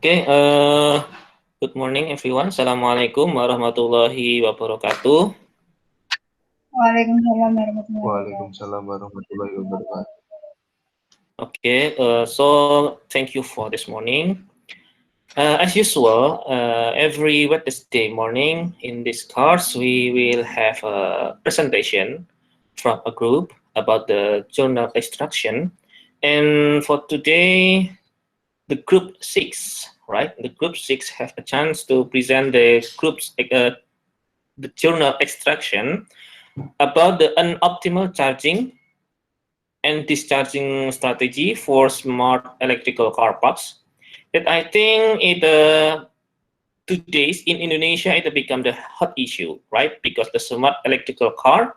Okay, good morning everyone. Assalamualaikum warahmatullahi wabarakatuh. Waalaikumsalam warahmatullahi wabarakatuh. Okay, so thank you for this morning. As usual, every Wednesday morning in this course, we will have a presentation from a group about the journal extraction. And for today, the group 6, right? The group 6 have a chance to present the the journal extraction about the unoptimal charging and discharging strategy for smart electrical car parks. That I think today's in Indonesia it become the hot issue, right? Because the smart electrical car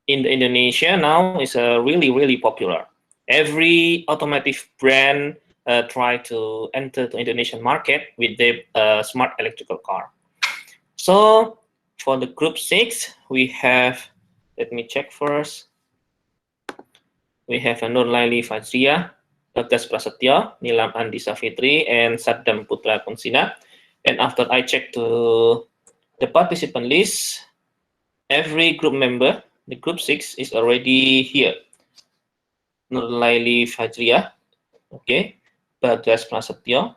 in the Indonesia now is really popular. Every automotive brand try to enter the Indonesian market with the smart electrical car. So for the group 6, we have, let me check first. We have Nur Laily Fajriyah, Bagas Prasetyo, Nilam Andi Safitri, and Saddam Putra Kunsina. And after I check to the participant list, every group member, the group 6 is already here. Nur Laily Fajriyah, okay, Bagas Prasetyo,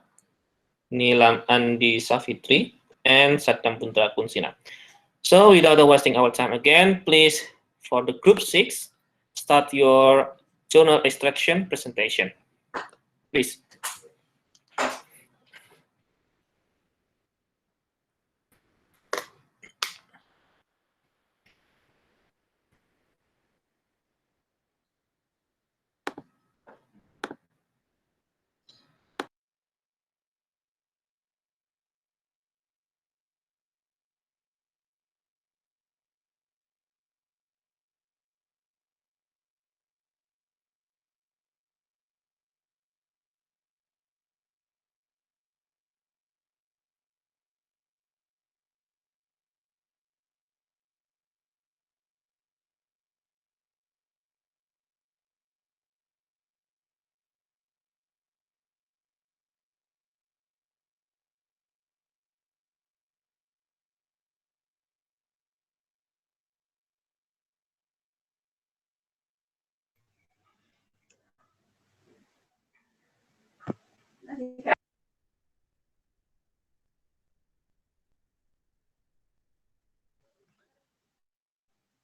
Nilam Andi Safitri, and Saddam Putra Kunsina. So without wasting our time again, please, for the group 6, start your journal extraction presentation. Please.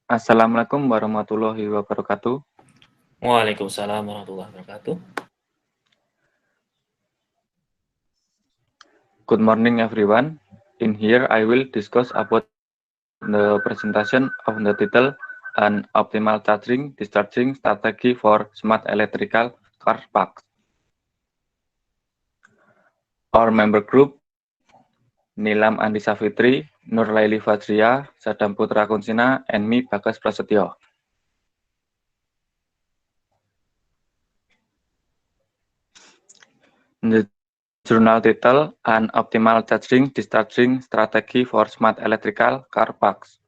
Assalamualaikum warahmatullahi wabarakatuh. Waalaikumsalam warahmatullahi wabarakatuh. Good morning, everyone. In here, I will discuss about the presentation of the title An Optimal Charging Discharging Strategy for Smart Electrical Car Parks. Our member group, Nilam Andi Safitri, Nur Laily Fajriyah, Saddam Putra Kunsina, and me, Bagas Prasetyo. The journal title, An Optimal Charging Discharging Strategy for Smart Electrical Car Parks.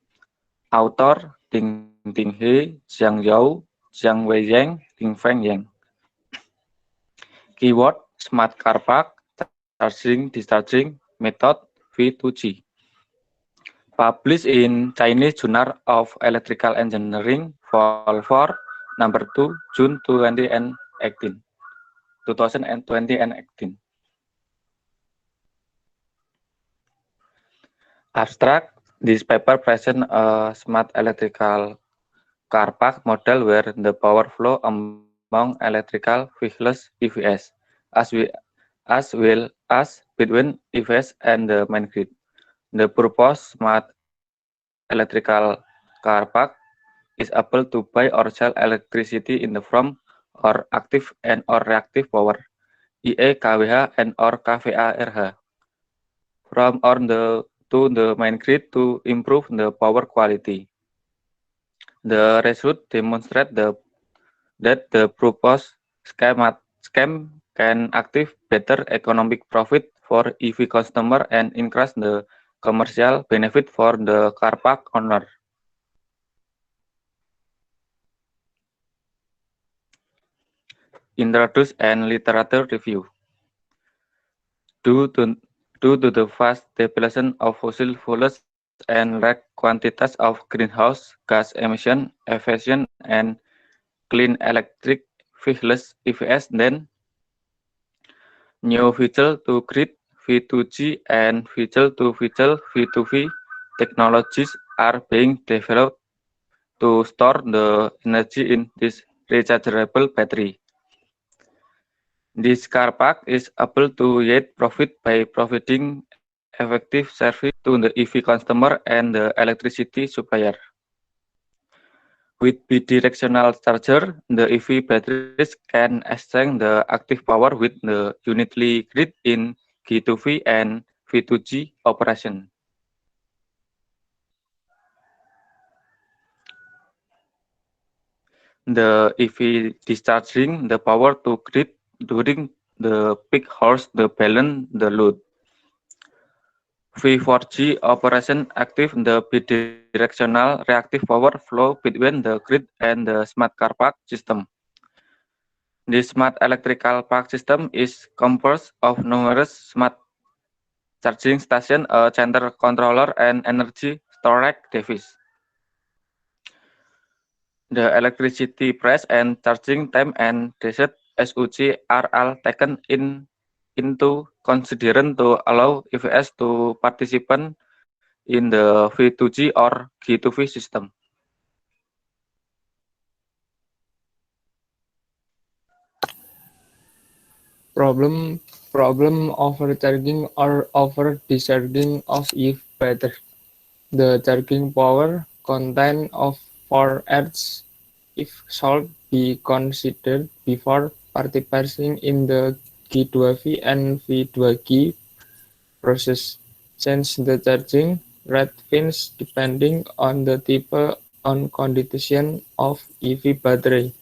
Author, Tingting He, Jianwei Zhang, Linfeng Zheng. Keyword, Smart Car Park, Charging Discharging Method, V2G. Published in Chinese Journal of Electrical Engineering, Vol. 4, number 2, June 2018. Abstract. This paper presents a smart electrical car park model where the power flow among electrical vehicles EVs, as well as between EVs and the main grid. The proposed smart electrical car park is able to buy or sell electricity in the form or active and or reactive power, EA, KWH, and or KVA-RH, from or to the main grid to improve the power quality. The result demonstrates that the proposed scheme can achieve better economic profit for EV customer and increase the commercial benefit for the car park owner. Introduce and literature review. due to, due to the fast depletion of fossil fuels and lack quantities of greenhouse gas emission, efficient and clean electric vehicles EVs, then new vehicle-to-grid V2G and vehicle-to-vehicle V2V technologies are being developed to store the energy in this rechargeable battery. This car park is able to yet profit by providing effective service to the EV customer and the electricity supplier. With bidirectional charger, the EV batteries can exchange the active power with the unitary grid in G2V and V2G operation. The EV discharging the power to grid during the peak hours to balance the load. V4G operation active the bidirectional reactive power flow between the grid and the smart car park system. The smart electrical park system is composed of numerous smart charging stations, a center controller, and energy storage device. The electricity price and charging time and desert SUG are all taken into consideration to allow EVs to participate in the V2G or G2V system. Problem overcharging or over-discharging of EV battery. The charging power content of 4H if should be considered before participating in the G2V and V2G process, since the charging rate varies depending on the type and condition of EV battery.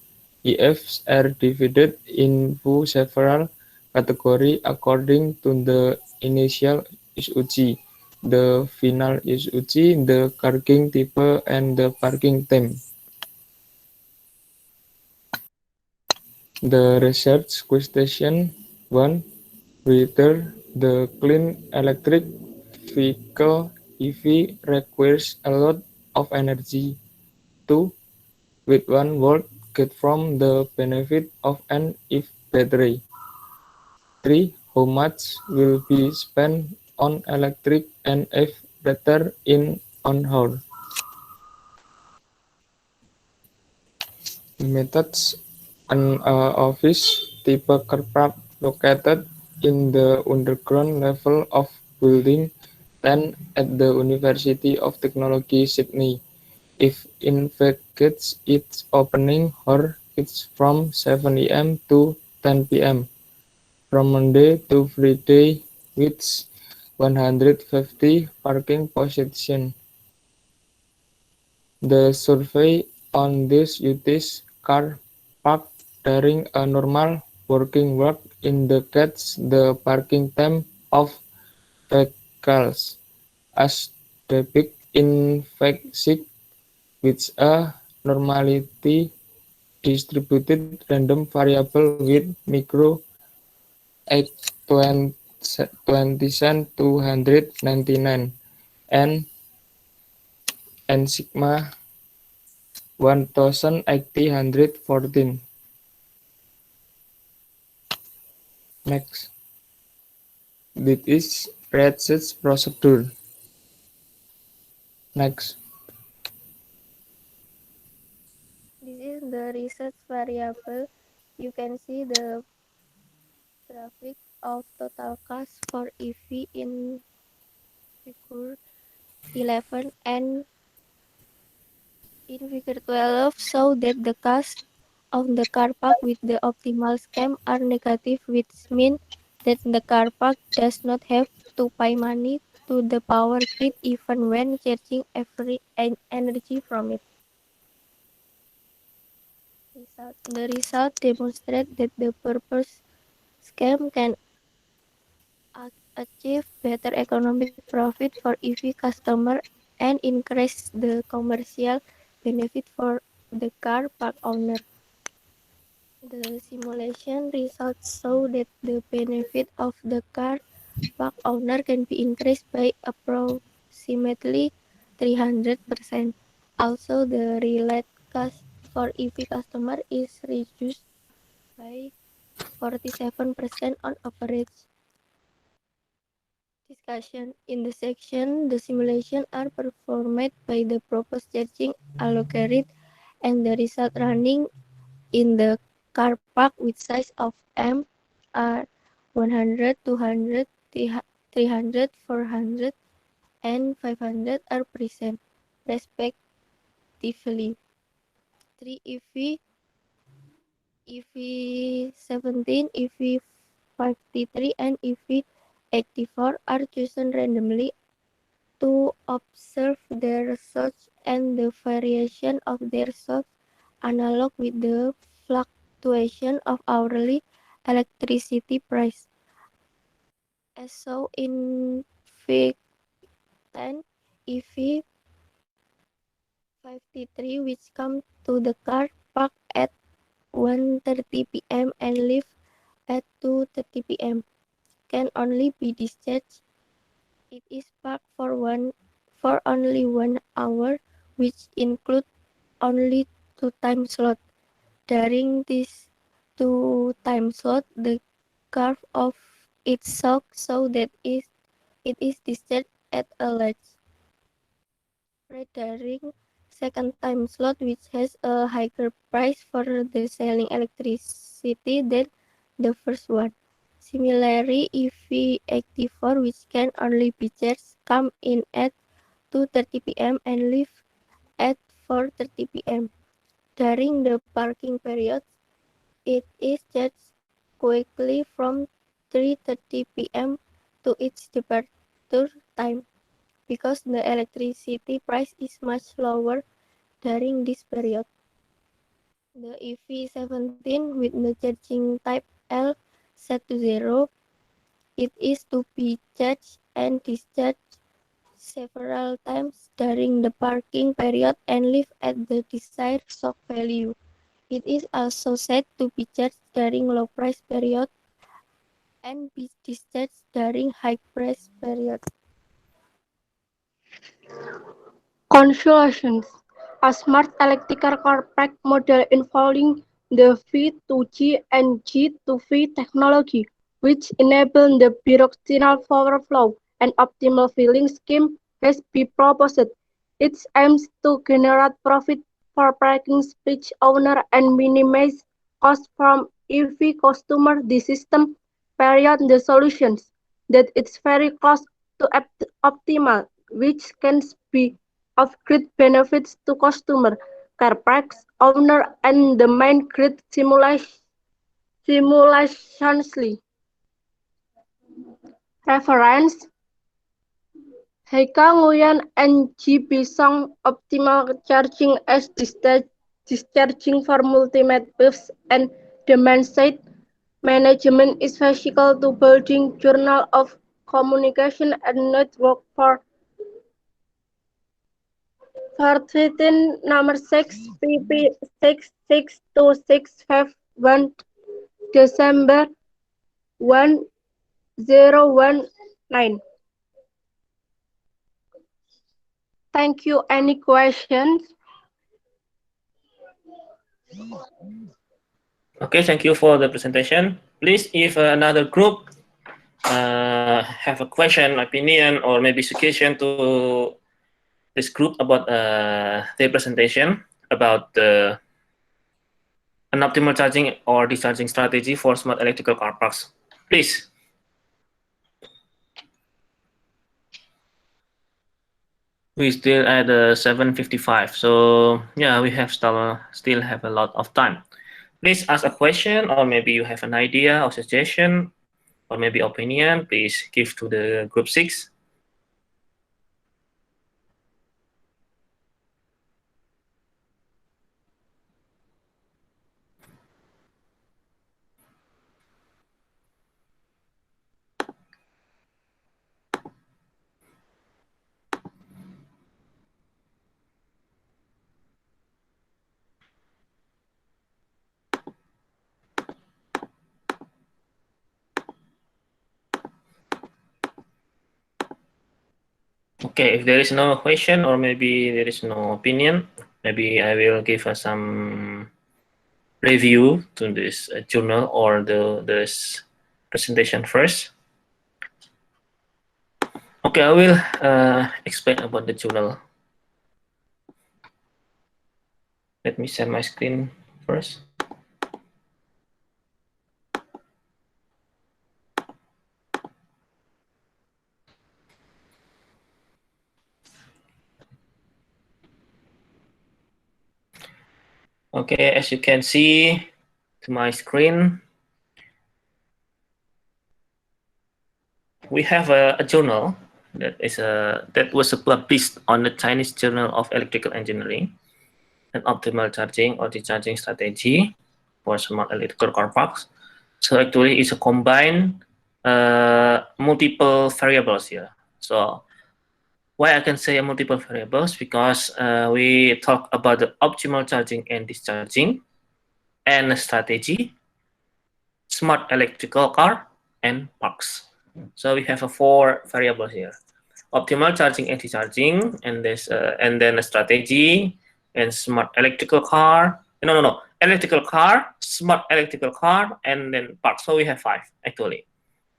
EFs are divided into several categories according to the initial SUG, the final SUG, the charging type, and the parking time. The research question 1. Whether the clean electric vehicle EV requires a lot of energy. 2. With one would get from the benefit of an EV battery. 3. How much will be spent on electric and EV battery in an hour? Methods. An office type car park located in the underground level of building 10 at the University of Technology Sydney. If in fact its opening hour is from 7 a.m. to 10 p.m. from Monday to Friday with 150 parking positions. The survey on this utility car park during a normal working week indicates the parking time of vehicles as depicted in Fig 6 with a normality distributed random variable with micro 820,299 and sigma 1814. Next, this is research procedure. Next, This is the research variable. You can see the graphic of total cost for EV in figure 11 and in figure 12 show that the cost of the car park with the optimal scheme are negative, which means that the car park does not have to pay money to the power grid even when charging every energy from it. The result demonstrates that the purpose scheme can achieve better economic profit for EV customer and increase the commercial benefit for the car park owner. The simulation results show that the benefit of the car park owner can be increased by approximately 300%. Also, the related cost for EV customer is reduced by 47% on average. Discussion. In the section, the simulations are performed by the proposed charging algorithm and the result running in the car park with size of M are 100, 200, 300, 400, and 500 are present, respectively. 3 EV17, EV53, and EV84 are chosen randomly to observe their results and the variation of their results analog with the fluctuation of hourly electricity price. As shown in Fig 10, EV53, which come to the car park at 1:30 p.m. and leave at 2:30 p.m. can only be discharged. It is parked for only 1 hour, which include only 2 time slots. During this 2 time slot, the curve of its shock so that it is discharged at a large rate during second time slot, which has a higher price for the selling electricity than the first one. Similarly, EV84, which can only be charged, come in at 2:30 p.m. and leave at 4:30 p.m. During the parking period, it is charged quickly from 3:30 p.m. to its departure time because the electricity price is much lower during this period. The EV17 with the charging type L set to 0, it is to be charged and discharged several times during the parking period and leave at the desired shock value. It is also said to be charged during low price period and be discharged during high price period. Conclusions. A smart electrical car park model involving the V2G and G2V technology, which enable the bidirectional power flow and optimal filling scheme, has been proposed. It aims to generate profit for parking space owner and minimize cost from EV customer. The system period the solutions that it's very close to optimal, which can be of great benefits to customer, car parks owner, and the main grid simultaneously. Reference Heika Nguyen and Ji Bisong optimal charging as discharging for multiple purposes and demand side management is physical to building journal of communication and network for Fortune number 6 PP 66265 December 1019. Thank you. Any questions? Okay, thank you for the presentation. Please, if another group have a question, opinion, or maybe suggestion to this group about their presentation about an optimal charging or discharging strategy for smart electrical car parks, please. We still at 7:55, so yeah, we have still have a lot of time. Please ask a question, or maybe you have an idea or suggestion, or maybe opinion. Please give to the group 6. Okay, if there is no question or maybe there is no opinion, maybe I will give some review to this journal or this presentation first. Okay, I will explain about the journal. Let me share my screen first. Okay, as you can see to my screen, we have a journal that was published on the Chinese Journal of Electrical Engineering, an optimal charging or discharging strategy for smart electrical car parks. So actually, it's a combined multiple variables here. So why I can say multiple variables, because we talk about the optimal charging and discharging, and strategy, smart electrical car, and parks. So we have 4 variables here: optimal charging and discharging, and this and then a strategy, and smart electrical car. No, electrical car, smart electrical car, and then park. So we have 5 actually.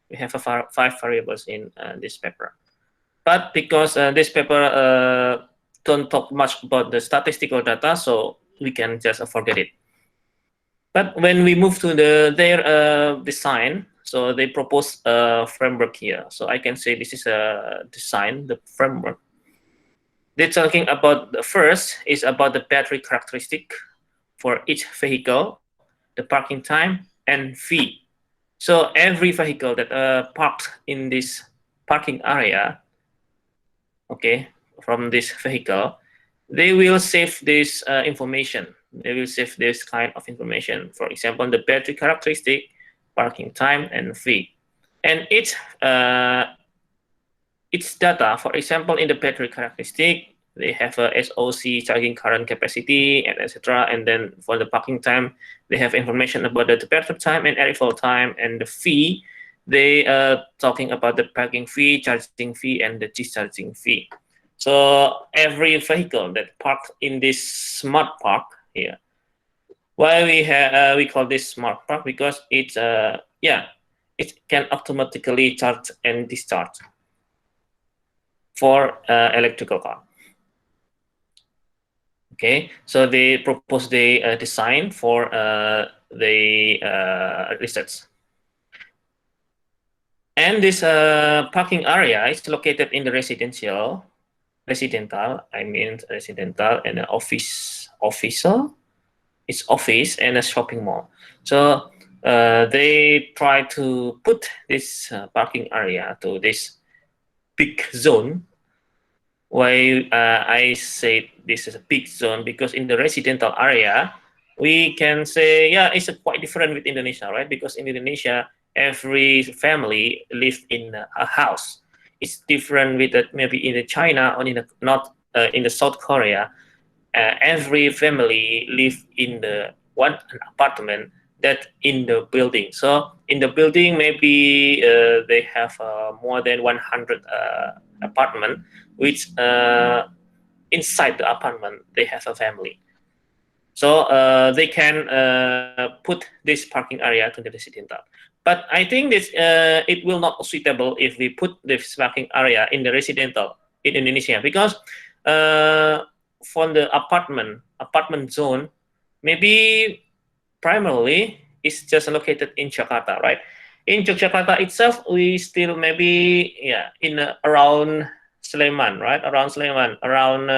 We have 5 variables in this paper. But because this paper don't talk much about the statistical data, so we can just forget it. But when we move to their design, so they propose a framework here. So I can say this is a design, the framework. They're talking about the first is about the battery characteristic for each vehicle, the parking time, and fee. So every vehicle that parked in this parking area, okay, from this vehicle, they will save this information. They will save this kind of information. For example, the battery characteristic, parking time, and fee. And its data, for example, in the battery characteristic, they have a SOC, charging current capacity, and etc. And then for the parking time, they have information about the battery time and arrival time, and the fee. They are talking about the parking fee, charging fee, and the discharging fee. So every vehicle that parked in this smart park here, why we call this smart park? Because it's it can automatically charge and discharge for electrical car. Okay, so they propose the design for the research. And this parking area is located in the residential and official. It's office and a shopping mall. So they try to put this parking area to this big zone. Why I say this is a big zone? Because in the residential area, we can say, yeah, it's quite different with Indonesia, right? Because in Indonesia, every family lives in a house. It's different with maybe in China or in the South Korea. Every family live in the an apartment that in the building. So in the building, maybe they have more than 100 apartment, which inside the apartment they have a family. So they can put this parking area to the residential. But I think this it will not suitable if we put this parking area in the residential in Indonesia, because for the apartment zone, maybe primarily it's just located in Jakarta, right? In Yogyakarta itself, we still maybe in around Sleman, right? Around Sleman, around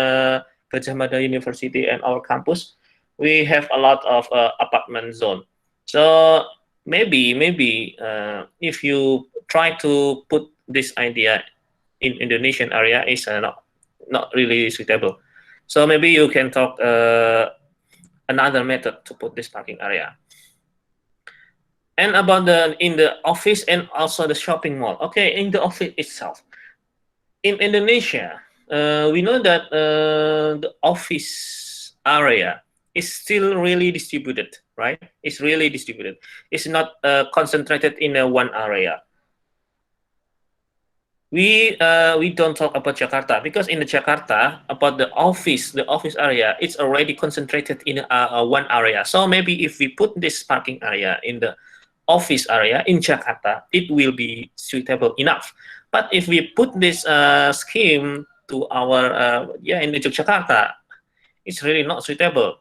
Gajah Mada University and our campus, we have a lot of apartment zone. So maybe if you try to put this idea in Indonesian area, is not really suitable. So maybe you can talk another method to put this parking area. And about in the office and also the shopping mall. Okay, in the office itself, in Indonesia, we know that the office area is still really distributed, right? It's really distributed. It's not concentrated in one area. we don't talk about Jakarta, because in the Jakarta, about the office area, it's already concentrated in one area. So maybe if we put this parking area in the office area in Jakarta, it will be suitable enough. But if we put this scheme to our in the Jakarta, it's really not suitable.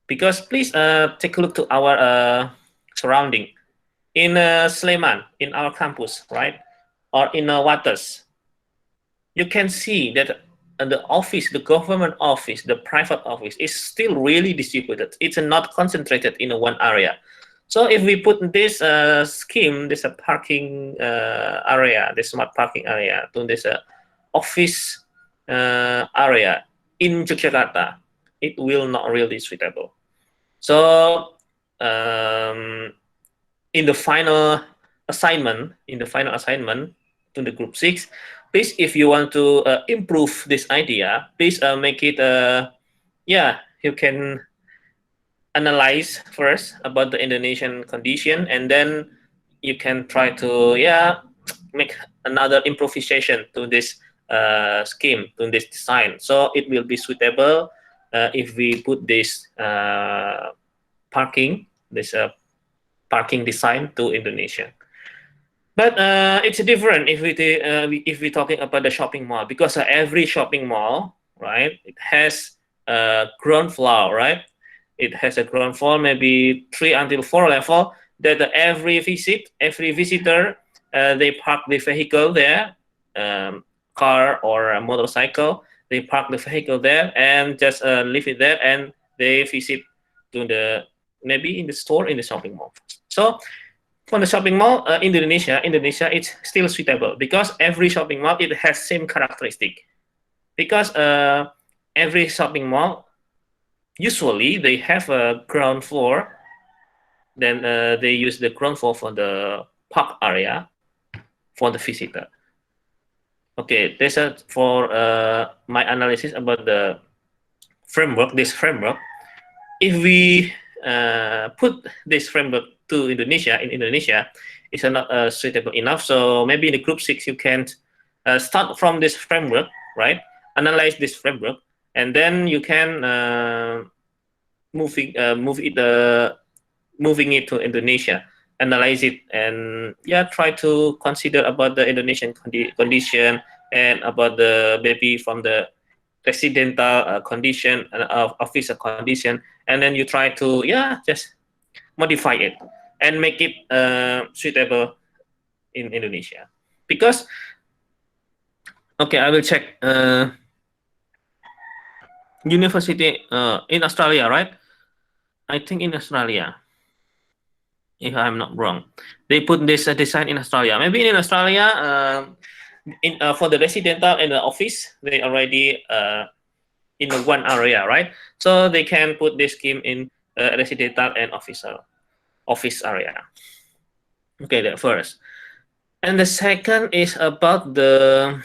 Because please take a look to our surrounding. In Sleman, in our campus, right? Or in Wates, you can see that the office, the government office, the private office is still really distributed. It's not concentrated in one area. So if we put this scheme, this parking area, this smart parking area, to this office area in Yogyakarta, it will not really suitable. So in the final assignment, to the group 6, please, if you want to improve this idea, please make it you can analyze first about the Indonesian condition, and then you can try to make another improvisation to this scheme, to this design, so it will be suitable if we put this parking design to Indonesia. But it's different if we're talking about the shopping mall, because every shopping mall, right, it has a ground floor, right? It has a ground floor, maybe 3 until 4 level, that every visitor, they park the vehicle there, car or a motorcycle, they park the vehicle there and just leave it there, and they visit to the, maybe in the store, in the shopping mall. So for the shopping mall, Indonesia, it's still suitable, because every shopping mall, it has same characteristic. Because every shopping mall, usually they have a ground floor, then they use the ground floor for the park area for the visitor. Okay, that's for my analysis about the framework, this framework. If we put this framework to Indonesia, it's not suitable enough. So maybe in the group 6, you can start from this framework, right? Analyze this framework, and then you can moving it to Indonesia, analyze it, and try to consider about the Indonesian condition, and about the maybe from the residential condition and official condition, and then you try to just modify it and make it suitable in Indonesia. Because I will check university in Australia, right? I think in Australia, if I'm not wrong, they put this design in Australia. Maybe in Australia, for the residential and the office, they already in one area, right? So they can put this scheme in residential and office area. Okay, that first. And the second is about the,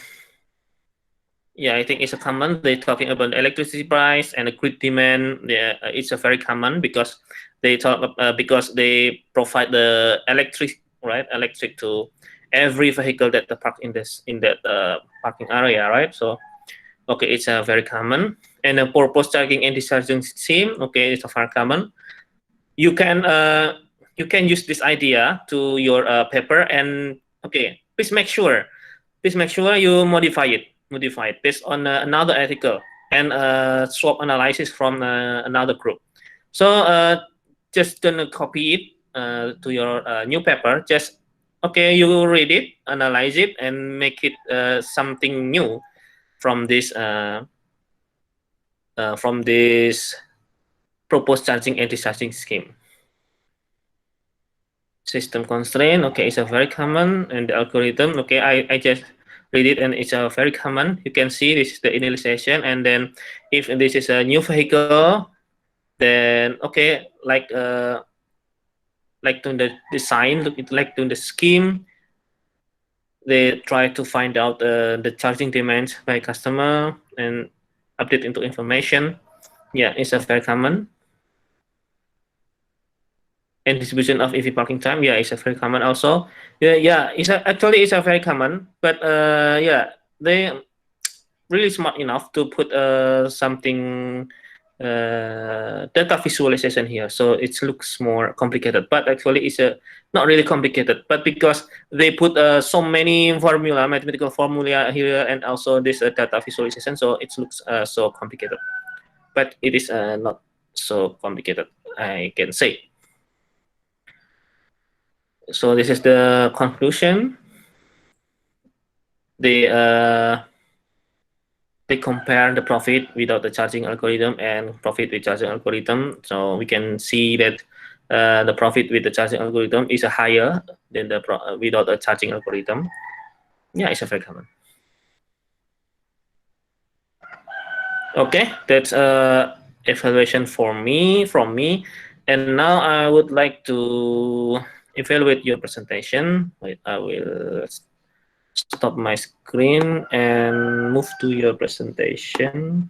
I think it's a common. They're talking about electricity price and the grid demand. It's a very common, because they talk because they provide the electric to every vehicle that park in that parking area, right? So it's a very common. And the purpose charging and discharging scheme, it's a very common. You can use this idea to your paper, and please make sure you modify it based on another article and swap analysis from another group. So just gonna copy it to your new paper. Just you read it, analyze it, and make it something new from this proposed charging and discharging scheme. System constraint, it's a very common, and the algorithm, I just read it, and it's a very common. You can see this is the initialization, and then if this is a new vehicle, then like to the design, like to the scheme, they try to find out the charging demands by customer and update into information. It's a very common. and distribution of EV parking time. Yeah, it's a very common also. Yeah, actually it's a very common, but yeah, they really smart enough to put something data visualization here, so it looks more complicated, but actually it's not really complicated, but because they put so many formula, mathematical formula here, and also this data visualization, so it looks so complicated, but it is not so complicated, I can say. So this is the conclusion. They compare the profit without the charging algorithm and profit with charging algorithm. So we can see that the profit with the charging algorithm is higher than the without a charging algorithm. Yeah, it's a very common. Okay, that's evaluation from me. And now I would like to evaluate your presentation. Wait, I will stop my screen and move to your presentation.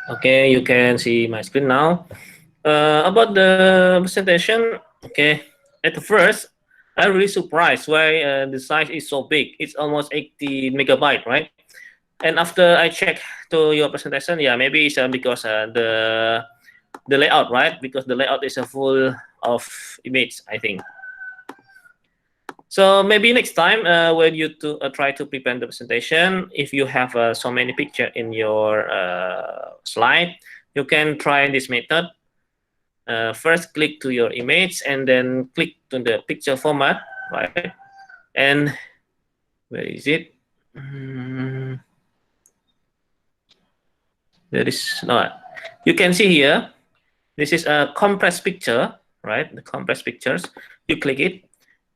Okay, you can see my screen now. About the presentation, okay, at first, I'm really surprised why the size is so big. It's almost 80 megabyte, right? And after I check to your presentation, yeah, maybe it's because the layout, right? Because the layout is full of image, I think. So maybe next time when you try to prepare the presentation, if you have so many pictures in your slide, you can try this method. First click to your image and then click to the picture format, right? And where is it? There is not. You can see here, this is a compressed picture, right? The compressed pictures. You click it,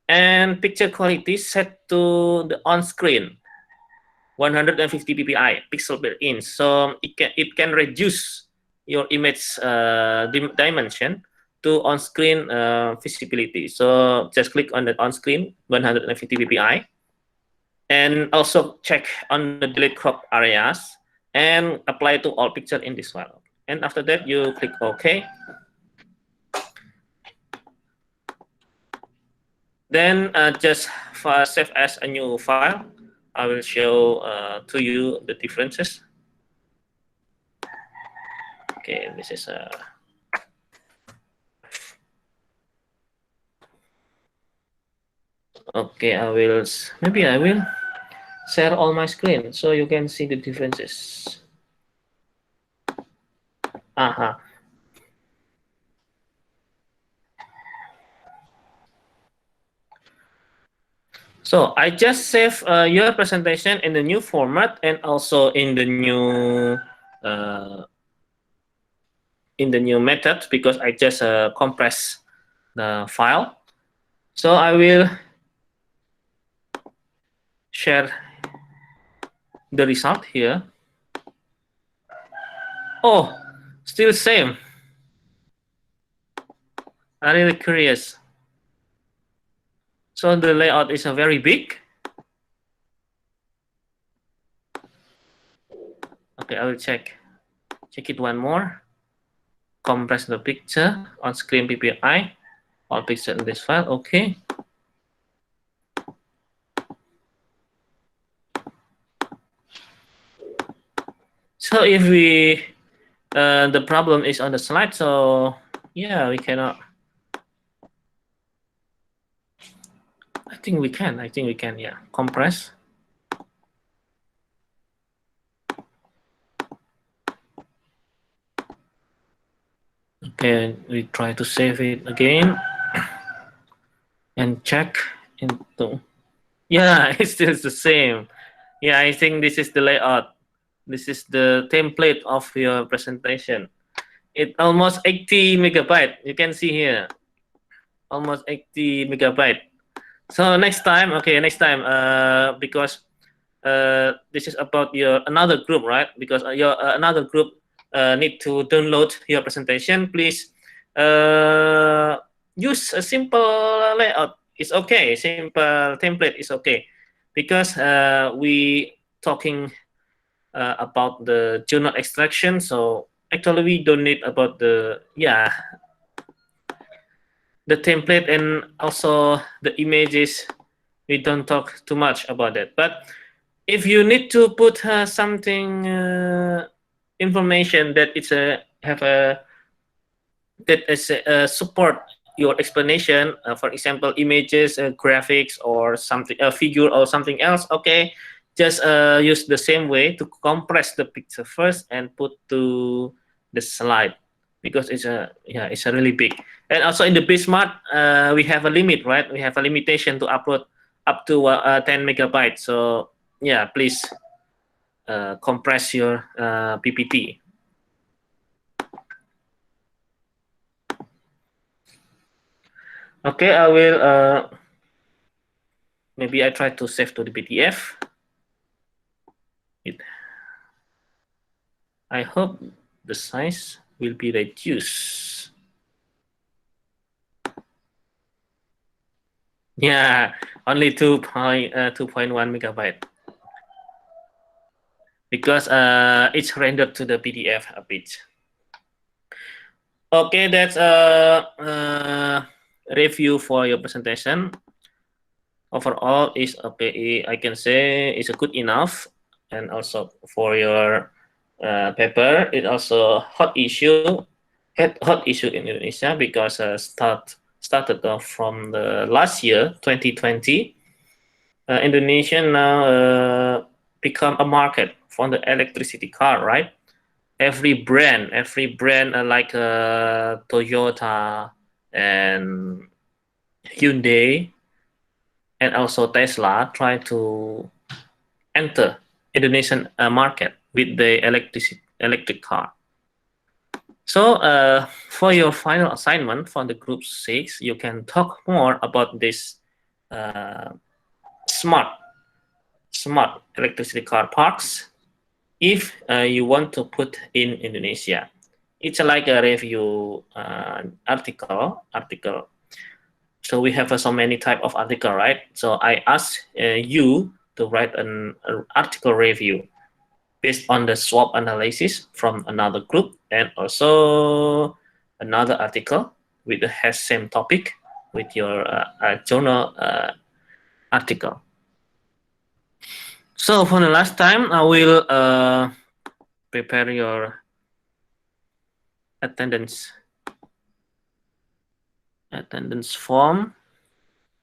and picture quality set to the on-screen 150 ppi pixel per inch. So it can reduce your image dimension to on-screen visibility. So just click on the on-screen 150 ppi, and also check on the delete crop areas and apply to all picture in this file. And after that, you click OK. Then just save as a new file. I will show to you the differences. Okay, this is okay, I will share all my screen so you can see the differences. So I just save your presentation in the new format and also in the new method, because I just compress the file. So I will share the result here. Oh, still same. I'm really curious. So the layout is very big. Okay, I will check it one more. Compress the picture on screen PPI, all picture in this file. Okay. So if we the problem is on the slide, so yeah, we cannot. I think we can. Yeah, compress. Okay, we try to save it again and check into. Yeah, it's still the same. Yeah, I think this is the layout. This is the template of your presentation. It almost 80 megabyte. You can see here, almost 80 megabyte. So next time, because this is about your another group, right? Because your another group need to download your presentation. Please use a simple layout it's okay. Simple template is okay, because we talking about the journal extraction. So actually, we don't need about the the template, and also the images. We don't talk too much about that. But if you need to put something information that it's a have a that is support your explanation, for example, images, graphics, or something, a figure or something else, okay, just use the same way to compress the picture first and put to the slide, because it's a really big. And also in the Bismart, we have a limit, right? We have a limitation to upload up to 10 megabytes. So yeah, please compress your PPT. Okay, I will maybe I try to save to the PDF. I hope the size will be reduced. Yeah, only 2.1 megabyte, because it's rendered to the PDF a bit. Okay, that's a review for your presentation. Overall is okay. I can say it's a good enough, and also for your paper, it also hot issue in Indonesia, because started from the last year 2020. Indonesia now become a market for the electricity car, right? Every brand like Toyota and Hyundai and also Tesla try to enter Indonesian market with the electric car. So for your final assignment for the group 6, you can talk more about this smart electricity car parks if you want to put in Indonesia. It's like a review article. So we have so many type of article, right? So I ask you to write an article review based on the SWOT analysis from another group, and also another article with the same topic with your journal article. So for the last time, I will prepare your attendance form.